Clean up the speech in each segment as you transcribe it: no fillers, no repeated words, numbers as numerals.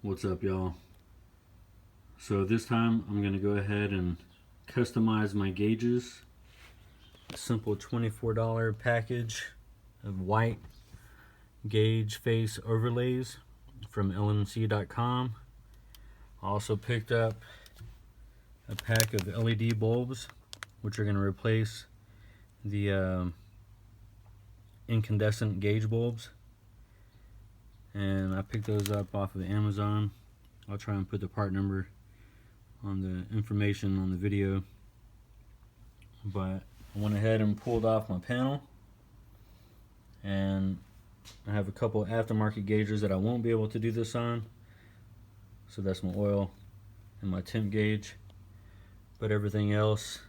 What's up, y'all? So this time I'm gonna go ahead and customize my gauges. A simple $24 package of white gauge face overlays from lmc.com. I also picked up a pack of LED bulbs, which are going to replace the incandescent gauge bulbs, and I picked those up off of Amazon. I'll try and put the part number on the information on the video, but I went ahead and pulled off my panel, and I have a couple aftermarket gauges that I won't be able to do this on. So that's my oil and my temp gauge, but everything else,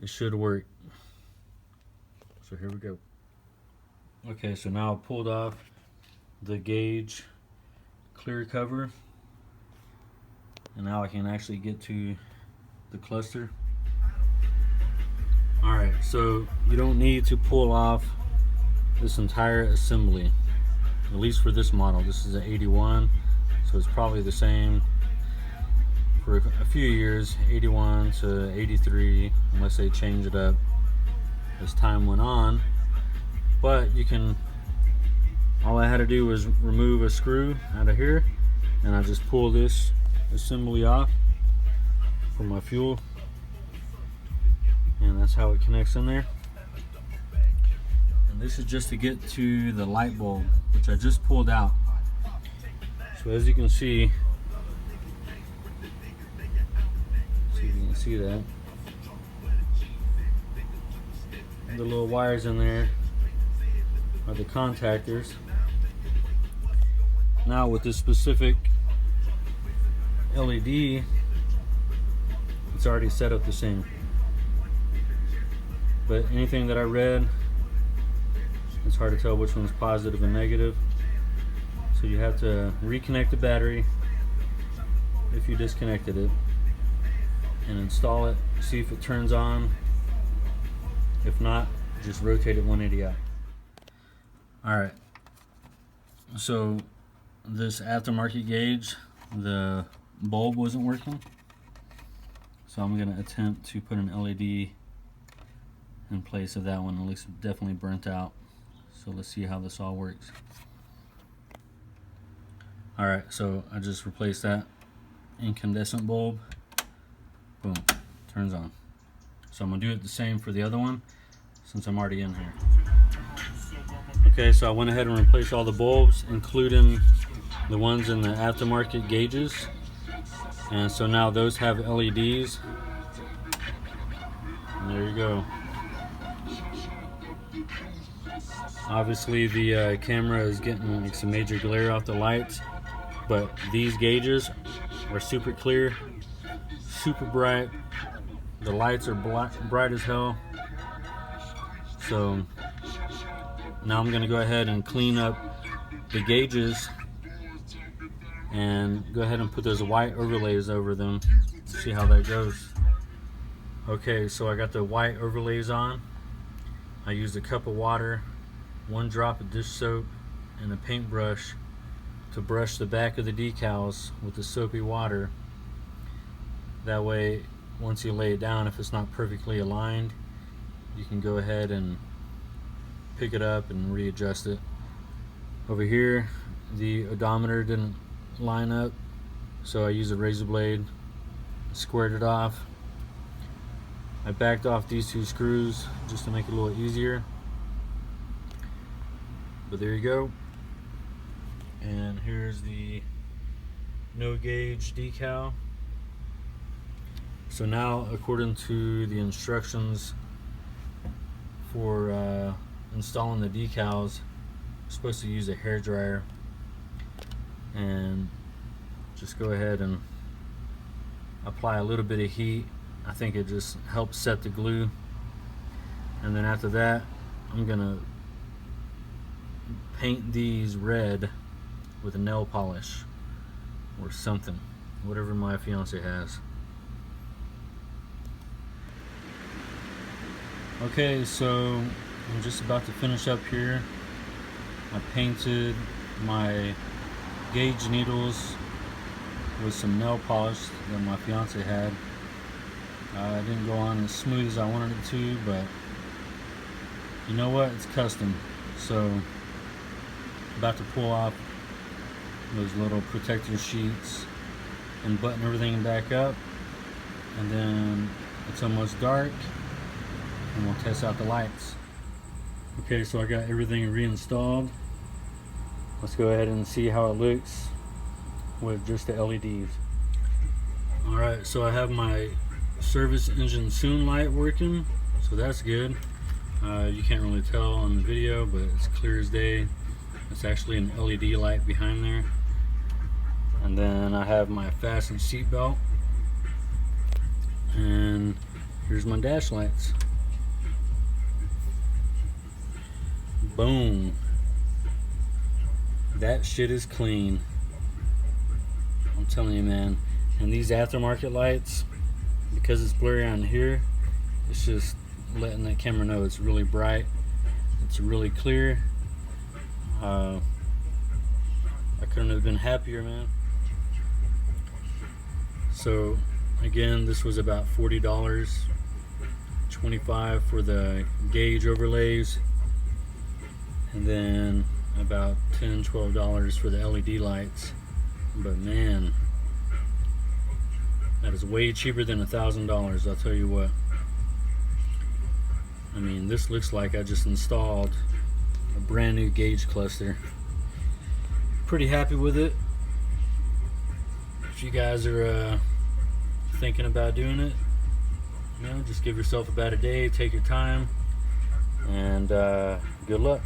it should work. So here we go. Okay, so now I pulled off the gauge clear cover, and now I can actually get to the cluster. Alright, so you don't need to pull off this entire assembly, at least for this model. This is an 81, so it's probably the same for a few years, 81 to 83, unless they change it up as time went on. But you can, all I had to do was remove a screw out of here, and I just pull this assembly off for my fuel, and that's how it connects in there. And this is just to get to the light bulb, which I just pulled out. So as you can see if you can see that, the little wires in there are the contactors. Now with this specific LED, it's already set up the same, but anything that I read, it's hard to tell which one's positive and negative. So you have to reconnect the battery if you disconnected it, and install it, see if it turns on. If not, just rotate it 180 out. Alright, so this aftermarket gauge, the bulb wasn't working, so I'm going to attempt to put an LED in place of that one. It looks definitely burnt out, so let's see how this all works. Alright, so I just replaced that incandescent bulb. Boom, turns on. So I'm going to do it the same for the other one, since I'm already in here. Okay, so I went ahead and replaced all the bulbs, including the ones in the aftermarket gauges. And so now those have LEDs. And there you go. Obviously the camera is getting like some major glare off the lights, but these gauges are super clear, super bright. The lights are bright as hell. So now I'm gonna go ahead and clean up the gauges and go ahead and put those white overlays over them, see how that goes. Okay, so I got the white overlays on. I used a cup of water, 1 drop of dish soap, and a paintbrush to brush the back of the decals with the soapy water. That way, once you lay it down, if it's not perfectly aligned, you can go ahead and pick it up and readjust it. Over here, the odometer didn't line up, so I used a razor blade, squared it off. I backed off these 2 screws just to make it a little easier. But there you go. And here's the no gauge decal. So now, according to the instructions for installing the decals, I'm supposed to use a hair dryer and just go ahead and apply a little bit of heat. I think it just helps set the glue, and then after that I'm gonna paint these red with a nail polish or something, whatever my fiance has. Okay, so I'm just about to finish up here. I painted my gauge needles with some nail polish that my fiance had. It didn't go on as smooth as I wanted it to, but you know what? It's custom. So about to pull off those little protector sheets and button everything back up, and then it's almost dark and we'll test out the lights. Okay, so I got everything reinstalled. Let's go ahead and see how it looks with just the LEDs. Alright, so I have my service engine soon light working, so that's good. You can't really tell on the video, but it's clear as day. It's actually an LED light behind there. And then I have my fastened seat belt, and here's my dash lights. Boom. That shit is clean. I'm telling you, man. And these aftermarket lights, because it's blurry on here, it's just letting that camera know it's really bright, it's really clear. I couldn't have been happier, man. So again, this was about $40, $25 for the gauge overlays, and then about $10, $12 for the LED lights. But man, that is way cheaper than $1,000, I'll tell you what. I mean, this looks like I just installed a brand new gauge cluster. Pretty happy with it. If you guys are thinking about doing it, you know, just give yourself about a day, take your time, and good luck.